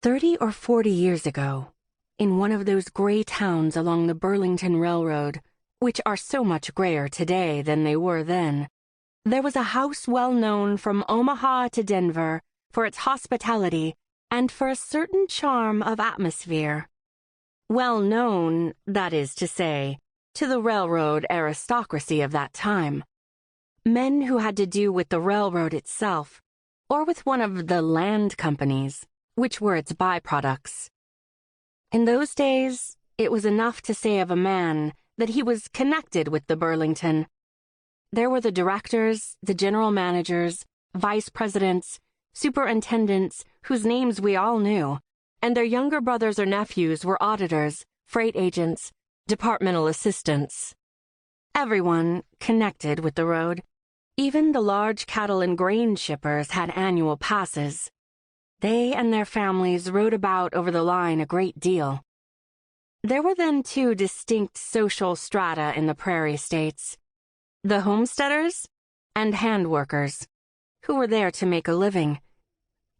30 or 40 years ago, in one of those gray towns along the Burlington Railroad, which are so much grayer today than they were then, there was a house well known from Omaha to Denver for its hospitality and for a certain charm of atmosphere. Well known, that is to say, to the railroad aristocracy of that time. Men who had to do with the railroad itself, or with one of the land companies, which were its byproducts. In those days, it was enough to say of a man that he was connected with the Burlington. There were the directors, the general managers, vice presidents, superintendents, whose names we all knew, and their younger brothers or nephews were auditors, freight agents, departmental assistants. Everyone connected with the road. Even the large cattle and grain shippers had annual passes. They and their families rode about over the line a great deal. There were then two distinct social strata in the prairie states: the homesteaders and handworkers, who were there to make a living,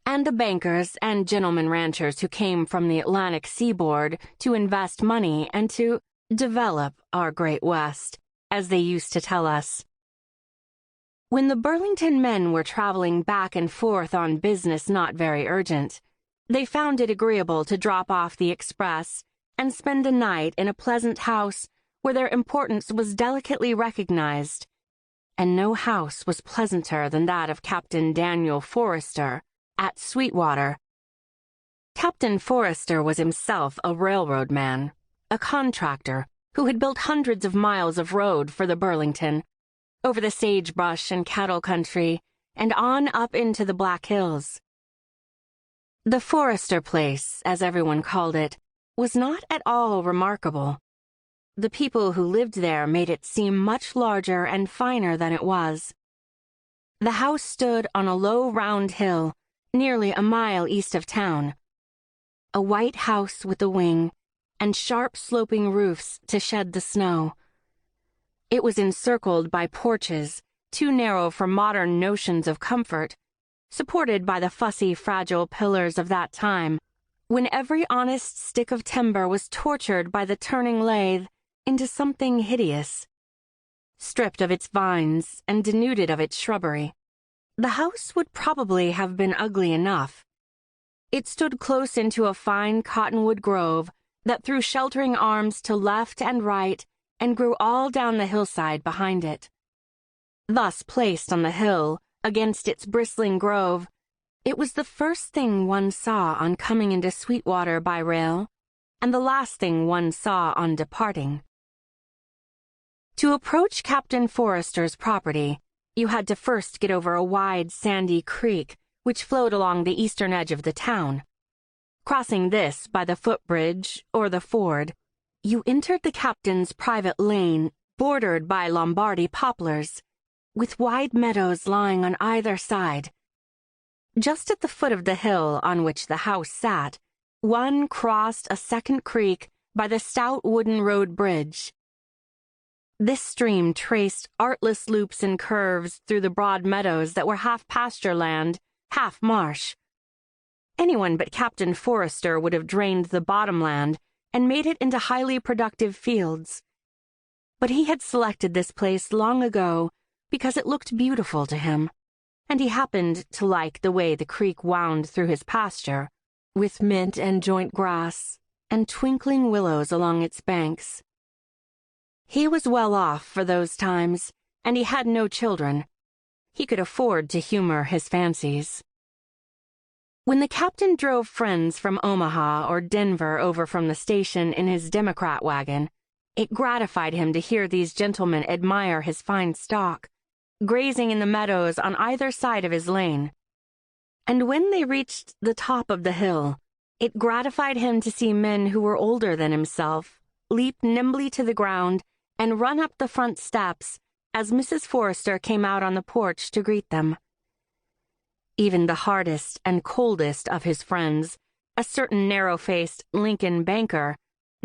and the bankers and gentlemen ranchers who came from the Atlantic seaboard to invest money and to develop our Great West, as they used to tell us. When the Burlington men were traveling back and forth on business not very urgent, they found it agreeable to drop off the express and spend a night in a pleasant house where their importance was delicately recognized, and no house was pleasanter than that of Captain Daniel Forrester at Sweetwater. Captain Forrester was himself a railroad man, a contractor who had built hundreds of miles of road for the Burlington, over the sagebrush and cattle country, and on up into the Black Hills. The Forrester place, as everyone called it, was not at all remarkable. The people who lived there made it seem much larger and finer than it was. The house stood on a low round hill, nearly a mile east of town. A white house with a wing, and sharp sloping roofs to shed the snow. It was encircled by porches, too narrow for modern notions of comfort, supported by the fussy, fragile pillars of that time, when every honest stick of timber was tortured by the turning lathe into something hideous. Stripped of its vines and denuded of its shrubbery, the house would probably have been ugly enough. It stood close into a fine cottonwood grove that threw sheltering arms to left and right and grew all down the hillside behind it. Thus placed on the hill, against its bristling grove, it was the first thing one saw on coming into Sweetwater by rail, and the last thing one saw on departing. To approach Captain Forrester's property, you had to first get over a wide, sandy creek which flowed along the eastern edge of the town. Crossing this by the footbridge, or the ford, you entered the captain's private lane, bordered by Lombardy poplars, with wide meadows lying on either side. Just at the foot of the hill on which the house sat, one crossed a second creek by the stout wooden road bridge. This stream traced artless loops and curves through the broad meadows that were half pasture land, half marsh. Anyone but Captain Forrester would have drained the bottomland and made it into highly productive fields. But he had selected this place long ago because it looked beautiful to him, and he happened to like the way the creek wound through his pasture, with mint and joint grass and twinkling willows along its banks. He was well off for those times, and he had no children. He could afford to humor his fancies. When the captain drove friends from Omaha or Denver over from the station in his Democrat wagon, it gratified him to hear these gentlemen admire his fine stock, grazing in the meadows on either side of his lane. And when they reached the top of the hill, it gratified him to see men who were older than himself leap nimbly to the ground and run up the front steps as Mrs. Forrester came out on the porch to greet them. Even the hardest and coldest of his friends, a certain narrow-faced Lincoln banker,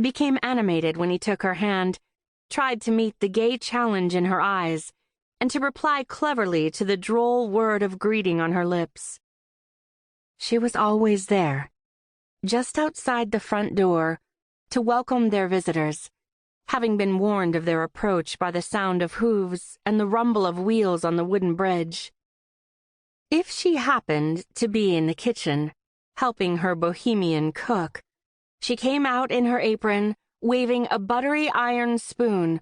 became animated when he took her hand, tried to meet the gay challenge in her eyes, and to reply cleverly to the droll word of greeting on her lips. She was always there, just outside the front door to welcome their visitors, having been warned of their approach by the sound of hooves and the rumble of wheels on the wooden bridge. If she happened to be in the kitchen, helping her bohemian cook, she came out in her apron, waving a buttery iron spoon,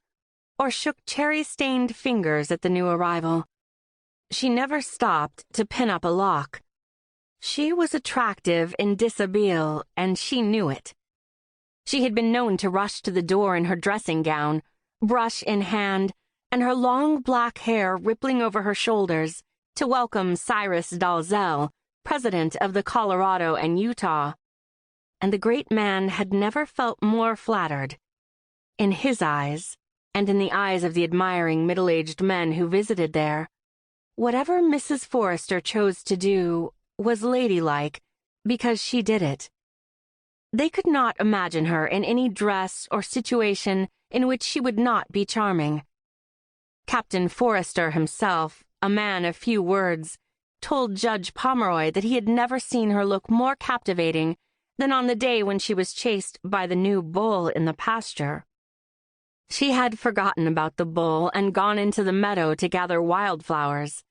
or shook cherry-stained fingers at the new arrival. She never stopped to pin up a lock. She was attractive in dishabille, and she knew it. She had been known to rush to the door in her dressing gown, brush in hand, and her long black hair rippling over her shoulders, to welcome Cyrus Dalzell, president of the Colorado and Utah. And the great man had never felt more flattered. In his eyes, and in the eyes of the admiring middle-aged men who visited there, whatever Mrs. Forrester chose to do was ladylike, because she did it. They could not imagine her in any dress or situation in which she would not be charming. Captain Forrester himself, a man of few words, told Judge Pomeroy that he had never seen her look more captivating than on the day when she was chased by the new bull in the pasture. She had forgotten about the bull and gone into the meadow to gather wildflowers.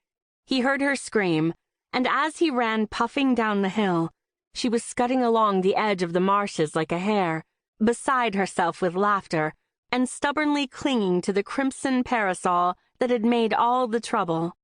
He heard her scream, and as he ran puffing down the hill, she was scudding along the edge of the marshes like a hare, beside herself with laughter, and stubbornly clinging to the crimson parasol that had made all the trouble.